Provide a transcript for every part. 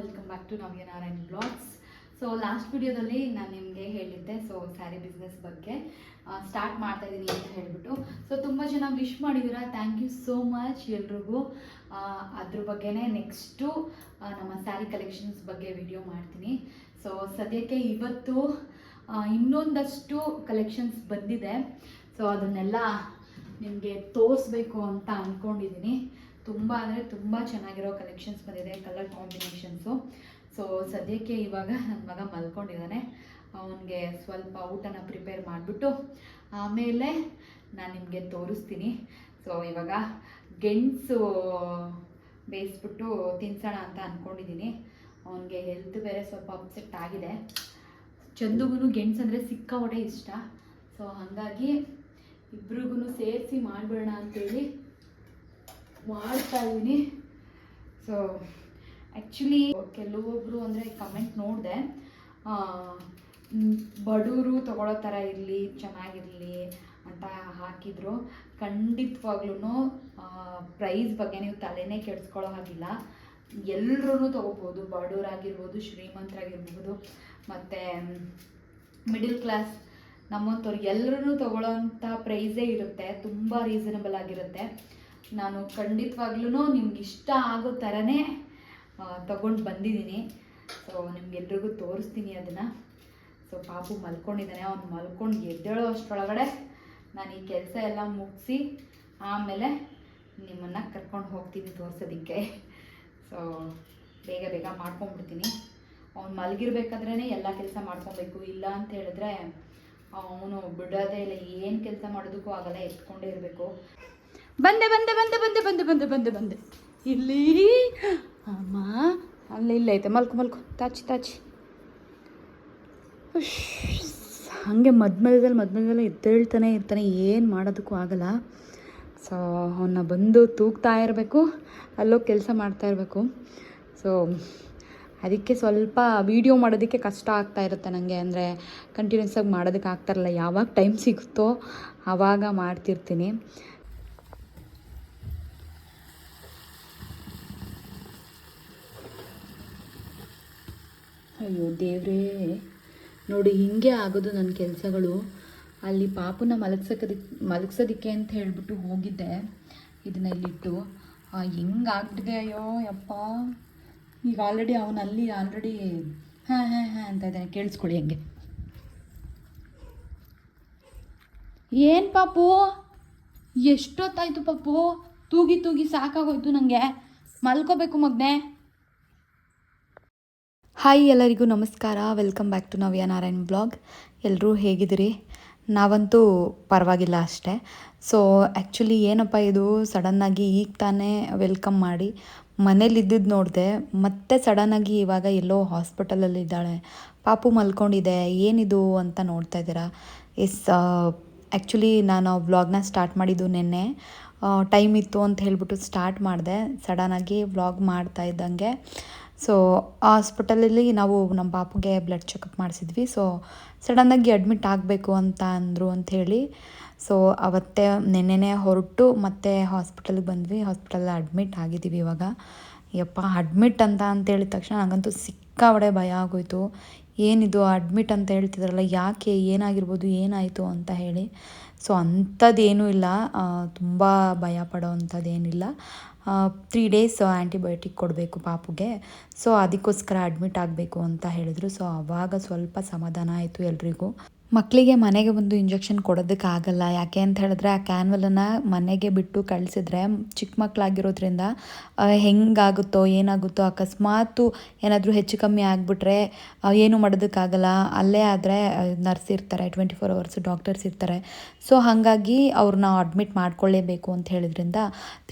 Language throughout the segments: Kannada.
Welcome back to Navya Narayan blogs. So last ವಿಡಿಯೋದಲ್ಲಿ ನಾನು ನಿಮಗೆ ಹೇಳಿದ್ದೆ ಸ್ಯಾರಿ ಬಿಸ್ನೆಸ್ ಬಗ್ಗೆ ಸ್ಟಾರ್ಟ್ ಮಾಡ್ತಾ ಇದ್ದೀನಿ ಅಂತ ಹೇಳಿಬಿಟ್ಟು. ಸೊ ತುಂಬ ಜನ ವಿಶ್ ಮಾಡಿದ್ದೀರಾ, ಥ್ಯಾಂಕ್ ಯು ಸೋ ಮಚ್ ಎಲ್ರಿಗೂ. ಅದ್ರ ಬಗ್ಗೆನೇ ನೆಕ್ಸ್ಟು ನಮ್ಮ ಸ್ಯಾರಿ ಕಲೆಕ್ಷನ್ಸ್ ಬಗ್ಗೆ ವಿಡಿಯೋ ಮಾಡ್ತೀನಿ. ಸೊ ಸದ್ಯಕ್ಕೆ ಇವತ್ತು ಇನ್ನೊಂದಷ್ಟು ಕಲೆಕ್ಷನ್ಸ್ ಬಂದಿದೆ. ಸೊ ಅದನ್ನೆಲ್ಲ ನಿಮಗೆ ತೋರಿಸ್ಬೇಕು ಅಂತ ಅಂದ್ಕೊಂಡಿದ್ದೀನಿ. ತುಂಬ ಅಂದರೆ ತುಂಬ ಚೆನ್ನಾಗಿರೋ ಕಲೆಕ್ಷನ್ಸ್ ಬಂದಿದೆ, ಕಲರ್ ಕಾಂಬಿನೇಷನ್ಸು. ಸೊ ಸದ್ಯಕ್ಕೆ ಇವಾಗ ನನ್ನ ಮಗ ಮಲ್ಕೊಂಡಿದ್ದಾನೆ, ಅವನಿಗೆ ಸ್ವಲ್ಪ ಊಟನ ಪ್ರಿಪೇರ್ ಮಾಡಿಬಿಟ್ಟು ಆಮೇಲೆ ನಾನು ನಿಮಗೆ ತೋರಿಸ್ತೀನಿ. ಸೊ ಇವಾಗ ಗೆಣಸು ಬೇಯಿಸ್ಬಿಟ್ಟು ತಿನ್ಸೋಣ ಅಂತ ಅಂದ್ಕೊಂಡಿದ್ದೀನಿ. ಅವನಿಗೆ ಹೆಲ್ತ್ ಬೇರೆ ಸ್ವಲ್ಪ ಅಪ್ಸೆಟ್ ಆಗಿದೆ. ಚಂದುಗೂ ಗೆಣಸು ಅಂದರೆ ಸಿಕ್ಕಾಪಟ್ಟೆ ಇಷ್ಟ. ಸೊ ಹಾಗಾಗಿ ಇಬ್ರಿಗೂ ಸೇರಿಸಿ ಮಾಡಿಬಿಡೋಣ ಅಂತೇಳಿ ಮಾಡ್ತಾ ಇದ್ದೀನಿ. ಸೊ ಆ್ಯಕ್ಚುಲಿ ಕೆಲವೊಬ್ಬರು ಅಂದರೆ ಕಮೆಂಟ್ ನೋಡಿದೆ, ಬಡವರು ತೊಗೊಳ್ಳೋ ಥರ ಇರಲಿ, ಚೆನ್ನಾಗಿರಲಿ ಅಂತ ಹಾಕಿದ್ರು. ಖಂಡಿತವಾಗ್ಲೂ ಪ್ರೈಸ್ ಬಗ್ಗೆ ನೀವು ತಲೆನೇ ಕೆಡಿಸ್ಕೊಳ್ಳೋ ಹಾಗಿಲ್ಲ. ಎಲ್ಲರೂ ತೊಗೋಬೋದು, ಬಡವರಾಗಿರ್ಬೋದು, ಶ್ರೀಮಂತರಾಗಿರ್ಬೋದು, ಮತ್ತು ಮಿಡಿಲ್ ಕ್ಲಾಸ್ ನಮ್ಮಂಥವ್ರು ಎಲ್ಲರೂ ತೊಗೊಳ್ಳೋಂಥ ಪ್ರೈಸೇ ಇರುತ್ತೆ. ತುಂಬ ರೀಸನಬಲ್ ಆಗಿರುತ್ತೆ. ನಾನು ಖಂಡಿತವಾಗ್ಲೂ ನಿಮ್ಗೆ ಇಷ್ಟ ಆಗೋ ಥರನೇ ತಗೊಂಡು ಬಂದಿದ್ದೀನಿ. ಸೊ ನಿಮ್ಗೆಲ್ರಿಗೂ ತೋರಿಸ್ತೀನಿ ಅದನ್ನು. ಸೊ ಪಾಪು ಮಲ್ಕೊಂಡಿದ್ದಾನೆ, ಅವ್ನು ಮಲ್ಕೊಂಡು ಎದ್ದೇಳೋ ಅಷ್ಟರೊಳಗಡೆ ನಾನು ಈ ಕೆಲಸ ಎಲ್ಲ ಮುಗಿಸಿ ಆಮೇಲೆ ನಿಮ್ಮನ್ನು ಕರ್ಕೊಂಡು ಹೋಗ್ತೀನಿ ತೋರಿಸೋದಕ್ಕೆ. ಸೊ ಬೇಗ ಬೇಗ ಮಾಡ್ಕೊಂಡ್ಬಿಡ್ತೀನಿ. ಅವ್ನು ಮಲಗಿರ್ಬೇಕಾದ್ರೇ ಎಲ್ಲ ಕೆಲಸ ಮಾಡ್ಕೊಬೇಕು, ಇಲ್ಲ ಅಂತ ಹೇಳಿದ್ರೆ ಅವನು ಬಿಡೋದೇ ಇಲ್ಲ. ಏನು ಕೆಲಸ ಮಾಡೋದಕ್ಕೂ ಆಗಲ್ಲ, ಎತ್ಕೊಂಡೇ ಇರಬೇಕು. ಬಂದೆ ಬಂದೆ ಬಂದೆ ಬಂದೆ ಬಂದೆ ಬಂದೆ ಬಂದೆ ಬಂದೆ ಇಲ್ಲಿ ಅಮ್ಮ, ಅಲ್ಲ ಇಲ್ಲ ಐತೆ, ಮಲ್ಕು ತಾಚಿ ಹಾಗೆ ಮಧ್ಯ ಎದ್ದೇಳ್ತಾನೆ ಇರ್ತಾನೆ, ಏನು ಮಾಡೋದಕ್ಕೂ ಆಗಲ್ಲ. ಸೊ ಅವನ್ನ ಬಂದು ತೂಗ್ತಾ ಇರಬೇಕು, ಅಲ್ಲೋ ಕೆಲಸ ಮಾಡ್ತಾ ಇರಬೇಕು. ಸೊ ಅದಕ್ಕೆ ಸ್ವಲ್ಪ ವೀಡಿಯೋ ಮಾಡೋದಕ್ಕೆ ಕಷ್ಟ ಆಗ್ತಾ ಇರುತ್ತೆ ನನಗೆ. ಅಂದರೆ ಕಂಟಿನ್ಯೂಸ್ ಆಗಿ ಮಾಡೋದಕ್ಕೆ ಆಗ್ತಾಯಿರಲ್ಲ. ಯಾವಾಗ ಟೈಮ್ ಸಿಗುತ್ತೋ ಆವಾಗ ಮಾಡ್ತಿರ್ತೀನಿ. ಅಯ್ಯೋ ದೇವ್ರೇ, ನೋಡಿ ಹಿಂಗೆ ಆಗೋದು ನನ್ನ ಕೆಲಸಗಳು. ಅಲ್ಲಿ ಪಾಪುನ ಮಲಗ್ಸೋದಕ್ಕೆ ಅಂತ ಹೇಳಿಬಿಟ್ಟು ಹೋಗಿದ್ದೆ, ಇದನ್ನ ಇಲ್ಲಿಟ್ಟು ಹೆಂಗಾಗ್ಬಿಟ್ಟಿದೆ. ಅಯ್ಯೋ ಯಪ್ಪ, ಈಗ ಆಲ್ರೆಡಿ ಅವನಲ್ಲಿ ಹಾಂ ಅಂತ ಇದ್ದಾನೆ. ಕೇಳಿಸ್ಕೊಳ್ಳಿ ಹಂಗೆ. ಏನು ಪಾಪು, ಎಷ್ಟೊತ್ತಾಯಿತು ಪಾಪು, ತೂಗಿ ಸಾಕಾಗೋಯ್ತು ನನಗೆ, ಮಲ್ಕೋಬೇಕು ಮಗನೇ. ಹಾಯ್, ಎಲ್ಲರಿಗೂ ನಮಸ್ಕಾರ. Welcome back to Navya Narayan blog. ಎಲ್ಲರೂ ಹೇಗಿದ್ದೀರಿ? ನಾವಂತೂ ಪರವಾಗಿಲ್ಲ ಅಷ್ಟೇ. ಸೊ ಆ್ಯಕ್ಚುಲಿ ಏನಪ್ಪ ಇದು, ಸಡನ್ನಾಗಿ ಈಗ ತಾನೇ ವೆಲ್ಕಮ್ ಮಾಡಿ ಮನೇಲಿದ್ದಿದ್ದು ನೋಡಿದೆ. ಮತ್ತೆ ಸಡನ್ನಾಗಿ ಇವಾಗ ಎಲ್ಲೋ ಹಾಸ್ಪಿಟಲಲ್ಲಿ ಇದ್ದಾಳೆ, ಪಾಪು ಮಲ್ಕೊಂಡಿದೆ, ಏನಿದು ಅಂತ ನೋಡ್ತಾ ಇದ್ದೀರಾ. ಆ್ಯಕ್ಚುಲಿ ನಾನು ವ್ಲಾಗ್ನ ಸ್ಟಾರ್ಟ್ ಮಾಡಿದ್ದು ನಿನ್ನೆ. ಟೈಮ್ ಇತ್ತು ಅಂತ ಹೇಳ್ಬಿಟ್ಟು ಸ್ಟಾರ್ಟ್ ಮಾಡಿದೆ. ಸಡನ್ನಾಗಿ ವ್ಲಾಗ್ ಮಾಡ್ತಾ ಇದ್ದಂಗೆ ಸೊ ಹಾಸ್ಪಿಟಲಲ್ಲಿ ನಾವು ನಮ್ಮ ಪಾಪುಗೆ ಬ್ಲಡ್ ಚೆಕಪ್ ಮಾಡಿಸಿದ್ವಿ. ಸೊ ಸಡನ್ನಾಗಿ ಅಡ್ಮಿಟ್ ಆಗಬೇಕು ಅಂತ ಅಂದರು ಅಂಥೇಳಿ ಸೊ ಅವತ್ತೇ ನೆನ್ನೆನೇ ಹೊರಟು ಮತ್ತೆ ಹಾಸ್ಪಿಟಲ್ಗೆ ಬಂದ್ವಿ. ಹಾಸ್ಪಿಟಲಲ್ಲಿ ಅಡ್ಮಿಟ್ ಆಗಿದ್ದೀವಿ ಇವಾಗ. ಯಪ್ಪ, ಅಡ್ಮಿಟ್ ಅಂತ ಹೇಳಿದ ತಕ್ಷಣ ನನಗಂತೂ ಸಿಕ್ಕಾಪಟ್ಟೆ ಭಯ ಆಗೋಯ್ತು. ಏನಿದು ಅಡ್ಮಿಟ್ ಅಂತ ಹೇಳ್ತಿದ್ರಲ್ಲ, ಯಾಕೆ, ಏನಾಗಿರ್ಬೋದು, ಏನಾಯಿತು ಅಂತ ಹೇಳಿ. ಸೊ ಅಂಥದ್ದೇನೂ ಇಲ್ಲ, ತುಂಬ ಭಯ ಪಡೋ ಅಂಥದ್ದೇನಿಲ್ಲ. 3 days ಆ್ಯಂಟಿಬಯೋಟಿಕ್ ಕೊಡಬೇಕು ಪಾಪುಗೆ. ಸೊ ಅದಕ್ಕೋಸ್ಕರ ಅಡ್ಮಿಟ್ ಆಗಬೇಕು ಅಂತ ಹೇಳಿದ್ರು. ಸೊ ಆವಾಗ ಸ್ವಲ್ಪ ಸಮಾಧಾನ ಆಯಿತು ಎಲ್ರಿಗೂ. ಮಕ್ಕಳಿಗೆ ಮನೆಗೆ ಬಂದು ಇಂಜೆಕ್ಷನ್ ಕೊಡೋದಕ್ಕಾಗಲ್ಲ. ಯಾಕೆ ಅಂತ ಹೇಳಿದ್ರೆ ಆ ಕ್ಯಾನ್ವಲನ್ನು ಮನೆಗೆ ಬಿಟ್ಟು ಕಳಿಸಿದ್ರೆ ಚಿಕ್ಕ ಮಕ್ಕಳಾಗಿರೋದ್ರಿಂದ ಹೆಂಗಾಗುತ್ತೋ ಏನಾಗುತ್ತೋ, ಅಕಸ್ಮಾತು ಏನಾದರೂ ಹೆಚ್ಚು ಕಮ್ಮಿ ಆಗಿಬಿಟ್ರೆ ಏನೂ ಮಾಡೋದಕ್ಕಾಗಲ್ಲ. ಅಲ್ಲೇ ಆದರೆ ನರ್ಸ್ ಇರ್ತಾರೆ, 24 hours ಡಾಕ್ಟರ್ಸ್ ಇರ್ತಾರೆ. ಸೊ ಹಾಗಾಗಿ ಅವ್ರನ್ನ ಅಡ್ಮಿಟ್ ಮಾಡ್ಕೊಳ್ಳೇಬೇಕು ಅಂತ ಹೇಳಿದ್ರಿಂದ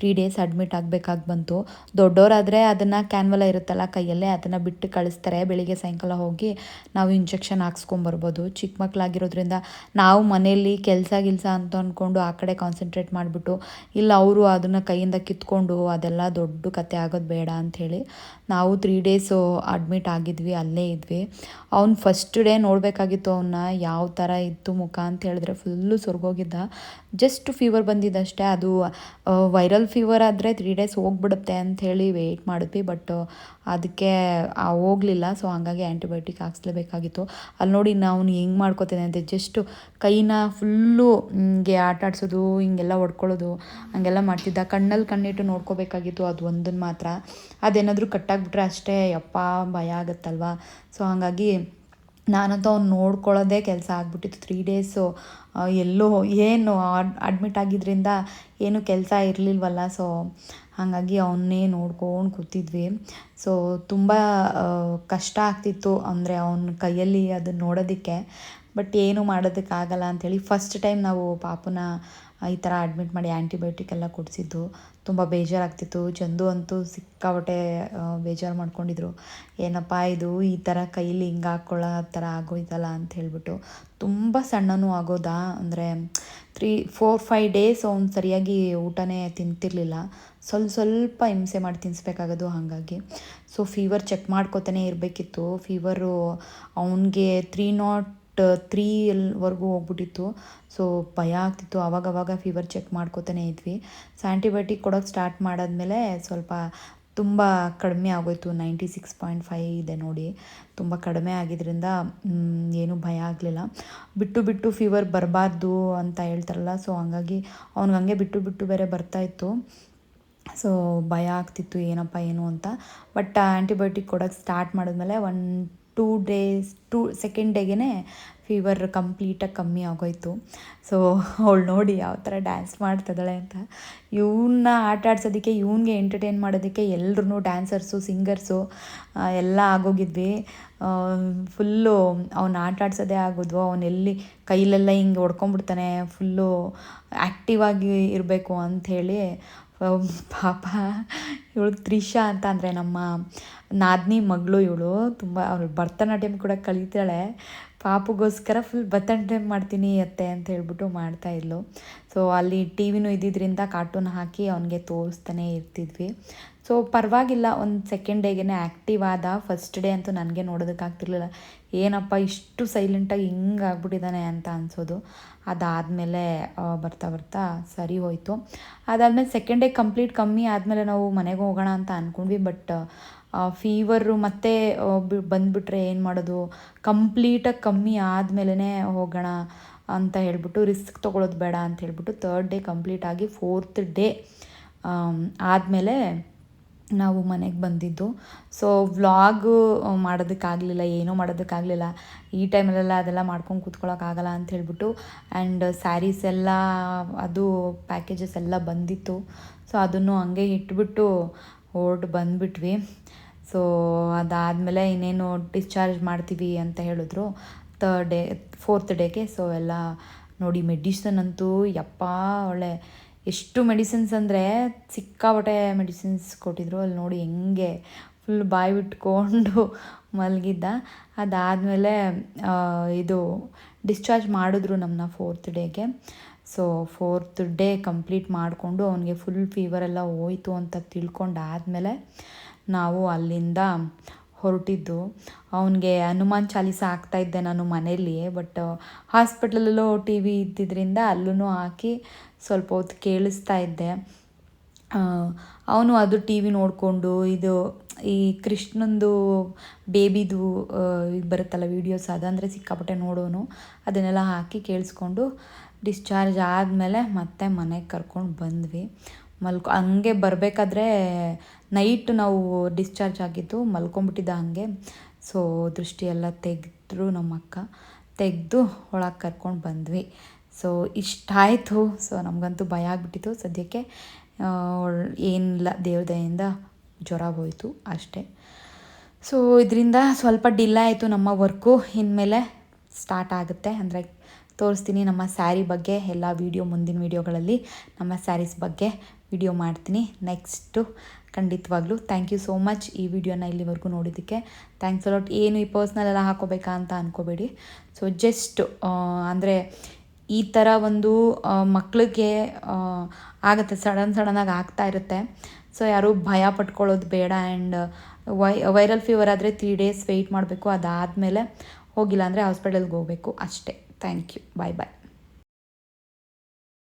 3 days ಅಡ್ಮಿಟ್ ಆಗಬೇಕಾಗಿ ಬಂತು. ದೊಡ್ಡವರಾದರೆ ಅದನ್ನು ಕ್ಯಾನ್ವಲ ಇರುತ್ತಲ್ಲ ಕೈಯಲ್ಲೇ, ಅದನ್ನು ಬಿಟ್ಟು ಕಳಿಸ್ತಾರೆ. ಬೆಳಿಗ್ಗೆ ಸಾಯಂಕಾಲ ಹೋಗಿ ನಾವು ಇಂಜೆಕ್ಷನ್ ಹಾಕ್ಸ್ಕೊಂಬರ್ಬೋದು. ಚಿಕ್ಕ ಮಕ್ಕಳು ಆಗಿರೋದ್ರಿಂದ ನಾವು ಮನೆಯಲ್ಲಿ ಕೆಲಸ ಅಂತ ಅಂದ್ಕೊಂಡು ಆ ಕಡೆ ಕಾನ್ಸಂಟ್ರೇಟ್ ಮಾಡಿಬಿಟ್ಟು ಇಲ್ಲ ಅವರು ಅದನ್ನು ಕೈಯಿಂದ ಕಿತ್ಕೊಂಡು ಅದೆಲ್ಲ ದೊಡ್ಡ ಕತೆ ಆಗೋದು ಬೇಡ ಅಂಥೇಳಿ ನಾವು 3 ಡೇಸು ಅಡ್ಮಿಟ್ ಆಗಿದ್ವಿ, ಅಲ್ಲೇ ಇದ್ವಿ. ಅವ್ನು ಫಸ್ಟ್ ಡೇ ನೋಡಬೇಕಾಗಿತ್ತು ಅವನ್ನ ಯಾವ ಥರ ಇತ್ತು ಮುಖ ಅಂತ ಹೇಳಿದ್ರೆ ಫುಲ್ಲು ಸೊರ್ಗೋಗಿದ್ದ. ಜಸ್ಟ್ ಫೀವರ್ ಬಂದಿದ್ದಷ್ಟೇ, ಅದು ವೈರಲ್ ಫೀವರ್ ಆದರೆ 3 ಡೇಸ್ ಹೋಗ್ಬಿಡುತ್ತೆ ಅಂಥೇಳಿ ವೆಯ್ಟ್ ಮಾಡಿದ್ವಿ. ಬಟ್ ಅದಕ್ಕೆ ಹೋಗಲಿಲ್ಲ. ಸೊ ಹಾಗಾಗಿ ಆ್ಯಂಟಿಬಯೋಟಿಕ್ ಹಾಕ್ಸ್ಲೇಬೇಕಾಗಿತ್ತು. ಅಲ್ಲಿ ನೋಡಿ ನಾವು ಹೆಂಗೆ ಮಾಡ್ಕೋತೇನೆ ಅಂತ, ಜಸ್ಟು ಕೈನ ಫುಲ್ಲು ಹಿಂಗೆ ಆಟ ಆಡಿಸೋದು, ಹಿಂಗೆಲ್ಲ ಹೊಡ್ಕೊಳ್ಳೋದು ಹಂಗೆಲ್ಲ ಮಾಡ್ತಿದ್ದ. ಕಣ್ಣಲ್ಲಿ ಕಣ್ಣಿಟ್ಟು ನೋಡ್ಕೋಬೇಕಾಗಿತ್ತು ಅದು ಒಂದನ್ನು ಮಾತ್ರ. ಅದೇನಾದರೂ ಕಟ್ಟಾಗಿಬಿಟ್ರೆ ಅಷ್ಟೇ ಯಪ್ಪ ಭಯ ಆಗುತ್ತಲ್ವ. ಸೊ ಹಾಗಾಗಿ ನಾನಂತೂ ಅವ್ನು ನೋಡ್ಕೊಳ್ಳೋದೇ ಕೆಲಸ ಆಗ್ಬಿಟ್ಟಿತ್ತು 3 ಡೇಸು. ಎಲ್ಲೋ ಏನು ಅಡ್ಮಿಟ್ ಆಗಿದ್ದರಿಂದ ಏನೂ ಕೆಲಸ ಇರಲಿಲ್ವಲ್ಲ. ಸೊ ಹಾಗಾಗಿ ಅವನ್ನೇ ನೋಡ್ಕೊಂಡು ಕೂತಿದ್ವಿ. ಸೊ ತುಂಬ ಕಷ್ಟ ಆಗ್ತಿತ್ತು, ಅಂದರೆ ಅವನ ಕೈಯಲ್ಲಿ ಅದನ್ನು ನೋಡೋದಕ್ಕೆ. ಬಟ್ ಏನು ಮಾಡೋದಕ್ಕಾಗಲ್ಲ ಅಂಥೇಳಿ ಫಸ್ಟ್ ಟೈಮ್ ನಾವು ಪಾಪುನ ಈ ಥರ ಅಡ್ಮಿಟ್ ಮಾಡಿ ಆ್ಯಂಟಿಬಯೋಟಿಕ್ ಎಲ್ಲ ಕೊಡಿಸಿದ್ದು. ತುಂಬ ಬೇಜಾರಾಗ್ತಿತ್ತು. ಚಂದು ಅಂತೂ ಸಿಕ್ಕಾಪಟ್ಟೆ ಬೇಜಾರು ಮಾಡ್ಕೊಂಡಿದ್ರು. ಏನಪ್ಪ ಇದು ಈ ಥರ ಕೈಲಿ ಹಿಂಗೆ ಹಾಕ್ಕೊಳ್ಳೋ ಥರ ಆಗೋಯ್ತಲ್ಲ ಅಂತ ಹೇಳ್ಬಿಟ್ಟು. ತುಂಬ ಸಣ್ಣನೂ ಆಗೋದಾ, ಅಂದರೆ 3-4-5 ಡೇಸ್ ಅವ್ನು ಸರಿಯಾಗಿ ಊಟನೇ ತಿಂತಿರಲಿಲ್ಲ. ಸ್ವಲ್ಪ ಹಿಂಸೆ ಮಾಡಿ ತಿನ್ನಿಸ್ಬೇಕಾಗೋದು ಹಾಗಾಗಿ. ಸೊ ಫೀವರ್ ಚೆಕ್ ಮಾಡ್ಕೋತಾನೆ ಇರಬೇಕಿತ್ತು. ಫೀವರು ಅವನಿಗೆ 303ವರೆಗೂ ಹೋಗ್ಬಿಟ್ಟಿತ್ತು. ಸೊ ಭಯ ಆಗ್ತಿತ್ತು. ಆವಾಗವಾಗ ಫೀವರ್ ಚೆಕ್ ಮಾಡ್ಕೋತಾನೆ ಇದ್ವಿ. ಸೊ ಆ್ಯಂಟಿಬಯೋಟಿಕ್ ಕೊಡೋಕ್ಕೆ ಸ್ಟಾರ್ಟ್ ಮಾಡಾದ್ಮೇಲೆ ಸ್ವಲ್ಪ ತುಂಬ ಕಡಿಮೆ ಆಗೋಯ್ತು. 96.5 ಇದೆ ನೋಡಿ. ತುಂಬ ಕಡಿಮೆ ಆಗಿದ್ದರಿಂದ ಏನೂ ಭಯ ಆಗಲಿಲ್ಲ. ಬಿಟ್ಟು ಫೀವರ್ ಬರಬಾರ್ದು ಅಂತ ಹೇಳ್ತಾರಲ್ಲ, ಸೊ ಹಂಗಾಗಿ ಅವ್ನಿಗೆ ಹಂಗೆ ಬಿಟ್ಟು ಬೇರೆ ಬರ್ತಾಯಿತ್ತು. ಸೊ ಭಯ ಆಗ್ತಿತ್ತು ಏನಪ್ಪ ಏನು ಅಂತ. ಬಟ್ ಆ್ಯಂಟಿಬಯೋಟಿಕ್ ಕೊಡೋಕ್ಕೆ ಸ್ಟಾರ್ಟ್ ಮಾಡಿದ್ಮೇಲೆ 2 ಡೇಸ್ ಸೆಕೆಂಡ್ ಡೇಗೆ ಫೀವರ್ ಕಂಪ್ಲೀಟಾಗಿ ಕಮ್ಮಿ ಆಗೋಯ್ತು. ಸೊ ಅವಳು ನೋಡಿ ಯಾವ ಥರ ಡ್ಯಾನ್ಸ್ ಮಾಡ್ತಿದ್ದಾಳೆ ಅಂತ. ಇವನ್ನ ಆಟ ಆಡ್ಸೋದಕ್ಕೆ, ಇವನಿಗೆ ಎಂಟರ್ಟೈನ್ ಮಾಡೋದಕ್ಕೆ ಎಲ್ಲರೂ ಡ್ಯಾನ್ಸರ್ಸು, ಸಿಂಗರ್ಸು ಎಲ್ಲ ಆಗೋಗಿದ್ವಿ. ಫುಲ್ಲು ಅವ್ನು ಆಟ ಆಡ್ಸೋದೇ ಆಗೋದು. ಅವನೆಲ್ಲಿ ಕೈಲೆಲ್ಲ ಹಿಂಗೆ ಹೊಡ್ಕೊಂಬಿಡ್ತಾನೆ, ಫುಲ್ಲು ಆ್ಯಕ್ಟಿವ್ ಆಗಿ ಇರಬೇಕು ಅಂಥೇಳಿ. ಪಾಪ ಇವಳು ತ್ರಿಷಾ ಅಂತ, ಅಂದರೆ ನಮ್ಮ ನಾದಿನಿ ಮಗಳು ಇವಳು. ತುಂಬ ಅವಳು ಭರತನಾಟ್ಯಂ ಕೂಡ ಕಲಿತಾಳೆ. ಪಾಪುಗೋಸ್ಕರ ಫುಲ್ ಭರತನಾಟ್ಯಂ ಮಾಡ್ತೀನಿ ಅತ್ತೆ ಅಂತ ಹೇಳ್ಬಿಟ್ಟು ಮಾಡ್ತಾಯಿದ್ಲು. ಸೊ ಅಲ್ಲಿ ಟಿ ವಿನೂ ಇದ್ದಿದ್ದರಿಂದ ಕಾರ್ಟೂನ್ ಹಾಕಿ ಅವನಿಗೆ ತೋರಿಸ್ತಾನೆ ಇರ್ತಿದ್ವಿ. ಸೊ ಪರವಾಗಿಲ್ಲ, ಒಂದು ಸೆಕೆಂಡ್ ಡೇಗೆ ಆ್ಯಕ್ಟಿವ್ ಆದ. ಫಸ್ಟ್ ಡೇ ಅಂತೂ ನನಗೆ ನೋಡೋದಕ್ಕಾಗ್ತಿರ್ಲಿಲ್ಲ. ಏನಪ್ಪ ಇಷ್ಟು ಸೈಲೆಂಟಾಗಿ ಹಿಂಗೆ ಆಗ್ಬಿಟ್ಟಿದ್ದಾನೆ ಅಂತ ಅನಿಸೋದು. ಅದಾದಮೇಲೆ ಬರ್ತಾ ಸರಿ ಹೋಯಿತು. ಅದಾದಮೇಲೆ ಸೆಕೆಂಡ್ ಡೇ ಕಂಪ್ಲೀಟ್ ಕಮ್ಮಿ ಆದಮೇಲೆ ನಾವು ಮನೆಗೆ ಹೋಗೋಣ ಅಂತ ಅಂದ್ಕೊಂಡ್ವಿ. ಬಟ್ ಫೀವರು ಮತ್ತೆ ಬಂದುಬಿಟ್ರೆ ಏನು ಮಾಡೋದು, ಕಂಪ್ಲೀಟಾಗಿ ಕಮ್ಮಿ ಆದಮೇಲೆ ಹೋಗೋಣ ಅಂತ ಹೇಳ್ಬಿಟ್ಟು ರಿಸ್ಕ್ ತೊಗೊಳೋದು ಬೇಡ ಅಂತ ಹೇಳ್ಬಿಟ್ಟು 3rd ಡೇ ಕಂಪ್ಲೀಟ್ ಆಗಿ 4th ಡೇ ಆದಮೇಲೆ ನಾವು ಮನೆಗೆ ಬಂದಿದ್ದು. ಸೊ ವ್ಲಾಗು ಮಾಡೋದಕ್ಕಾಗಲಿಲ್ಲ, ಏನೂ ಮಾಡೋದಕ್ಕಾಗಲಿಲ್ಲ. ಈ ಟೈಮಲ್ಲೆಲ್ಲ ಅದೆಲ್ಲ ಮಾಡ್ಕೊಂಡು ಕೂತ್ಕೊಳ್ಳೋಕ್ಕಾಗಲ್ಲ ಅಂತ ಹೇಳ್ಬಿಟ್ಟು. ಆ್ಯಂಡ್ ಸ್ಯಾರೀಸ್ ಎಲ್ಲ ಅದು ಪ್ಯಾಕೇಜಸ್ ಎಲ್ಲ ಬಂದಿತ್ತು. ಸೊ ಅದನ್ನು ಹಂಗೆ ಇಟ್ಬಿಟ್ಟು ಹೊರಟು ಬಂದುಬಿಟ್ವಿ. ಸೊ ಅದಾದಮೇಲೆ ಇನ್ನೇನು ಡಿಸ್ಚಾರ್ಜ್ ಮಾಡ್ತೀವಿ ಅಂತ ಹೇಳಿದ್ರು 4th ಡೇಗೆ. ಸೊ ಎಲ್ಲ ನೋಡಿ ಮೆಡಿಸನ್ ಅಂತೂ ಯಪ್ಪ ಒಳ್ಳೆ ಎಷ್ಟು ಮೆಡಿಸಿನ್ಸ್ ಅಂದರೆ ಸಿಕ್ಕಾಪಟ್ಟೆ ಮೆಡಿಸಿನ್ಸ್ ಕೊಟ್ಟಿದ್ರು. ಅಲ್ಲಿ ನೋಡಿ ಹೆಂಗೆ ಫುಲ್ ಬಾಯಿ ಬಿಟ್ಕೊಂಡು ಮಲಗಿದ್ದ. ಅದಾದಮೇಲೆ ಇದು ಡಿಸ್ಚಾರ್ಜ್ ಮಾಡಿದ್ರು ನಮ್ಮನ್ನ 4th ಡೇಗೆ. ಸೊ 4th ಡೇ ಕಂಪ್ಲೀಟ್ ಮಾಡಿಕೊಂಡು ಅವನಿಗೆ ಫುಲ್ ಫೀವರೆಲ್ಲ ಹೋಯಿತು ಅಂತ ತಿಳ್ಕೊಂಡಾದಮೇಲೆ ನಾವು ಅಲ್ಲಿಂದ ಹೊರಟಿದ್ದು. ಅವನಿಗೆ ಹನುಮಾನ್ ಚಾಲೀಸ ಹಾಕ್ತಾಯಿದ್ದೆ ನಾನು ಮನೇಲಿ. ಬಟ್ ಹಾಸ್ಪಿಟ್ಲಲ್ಲೂ ಟಿ ವಿ ಇದ್ದಿದ್ದರಿಂದ ಅಲ್ಲೂ ಹಾಕಿ ಸ್ವಲ್ಪ ಹೊತ್ತು ಕೇಳಿಸ್ತಾ ಇದ್ದೆ. ಅವನು ಅದು ಟಿ ವಿ ನೋಡಿಕೊಂಡು ಇದು ಈ ಕೃಷ್ಣಂದು ಬೇಬಿದು ಬರುತ್ತಲ್ಲ ವೀಡಿಯೋಸ್, ಅದಂದರೆ ಸಿಕ್ಕಾಪಟ್ಟೆ ನೋಡೋನು. ಅದನ್ನೆಲ್ಲ ಹಾಕಿ ಕೇಳಿಸ್ಕೊಂಡು ಡಿಸ್ಚಾರ್ಜ್ ಆದಮೇಲೆ ಮತ್ತೆ ಮನೆಗೆ ಕರ್ಕೊಂಡು ಬಂದ್ವಿ. ಹಂಗೆ ಬರಬೇಕಾದ್ರೆ ನೈಟ್ ನಾವು ಡಿಸ್ಚಾರ್ಜ್ ಆಗಿದ್ದು, ಮಲ್ಕೊಂಬಿಟ್ಟಿದ್ದ ಹಾಗೆ. ಸೊ ದೃಷ್ಟಿ ಎಲ್ಲ ತೆಗೆದ್ರು, ನಮ್ಮ ಅಕ್ಕ ತೆಗೆದು ಒಳಗೆ ಕರ್ಕೊಂಡು ಬಂದ್ವಿ. ಸೊ ಇಷ್ಟಾಯಿತು. ಸೊ ನಮಗಂತೂ ಭಯ ಆಗಿಬಿಟ್ಟಿತ್ತು. ಸದ್ಯಕ್ಕೆ ಏನಿಲ್ಲ, ದೇವ್ರ ದಯೆಯಿಂದ ಜ್ವರ ಹೋಯಿತು ಅಷ್ಟೇ. ಸೊ ಇದರಿಂದ ಸ್ವಲ್ಪ ಡಿಲೇ ಆಯಿತು ನಮ್ಮ ವರ್ಕು. ಇನ್ಮೇಲೆ ಸ್ಟಾರ್ಟ್ ಆಗುತ್ತೆ, ಅಂದರೆ ತೋರಿಸ್ತೀನಿ ನಮ್ಮ ಸ್ಯಾರಿ ಬಗ್ಗೆ ಎಲ್ಲ ಮುಂದಿನ ವೀಡಿಯೋಗಳಲ್ಲಿ ನಮ್ಮ ಸ್ಯಾರೀಸ್ ಬಗ್ಗೆ ವಿಡಿಯೋ ಮಾಡ್ತೀನಿ ನೆಕ್ಸ್ಟು ಖಂಡಿತವಾಗ್ಲೂ. ಥ್ಯಾಂಕ್ ಯು ಸೋ ಮಚ್ ಈ ವಿಡಿಯೋನ ಇಲ್ಲಿವರೆಗೂ ನೋಡಿದ್ದಕ್ಕೆ. Thanks a lot. ಏನು ಈ ಪರ್ಸ್ನಲ್ ಎಲ್ಲ ಹಾಕೋಬೇಕಾ ಅಂತ ಅಂದ್ಕೋಬೇಡಿ. ಸೊ ಜಸ್ಟ್ ಅಂದರೆ ಈ ಥರ ಒಂದು ಮಕ್ಕಳಿಗೆ ಆಗುತ್ತೆ, ಸಡನ್ನಾಗಿ ಆಗ್ತಾ ಇರುತ್ತೆ. ಸೊ ಯಾರೂ ಭಯ ಪಟ್ಕೊಳ್ಳೋದು ಬೇಡ. ಆ್ಯಂಡ್ ವೈರಲ್ ಫೀವರ್ ಆದರೆ 3 days ವೆಯ್ಟ್ ಮಾಡಬೇಕು. ಅದಾದಮೇಲೆ ಹೋಗಿಲ್ಲ ಅಂದರೆ ಹಾಸ್ಪಿಟಲ್ಗೆ ಹೋಗಬೇಕು ಅಷ್ಟೇ. Thank you. Bye bye.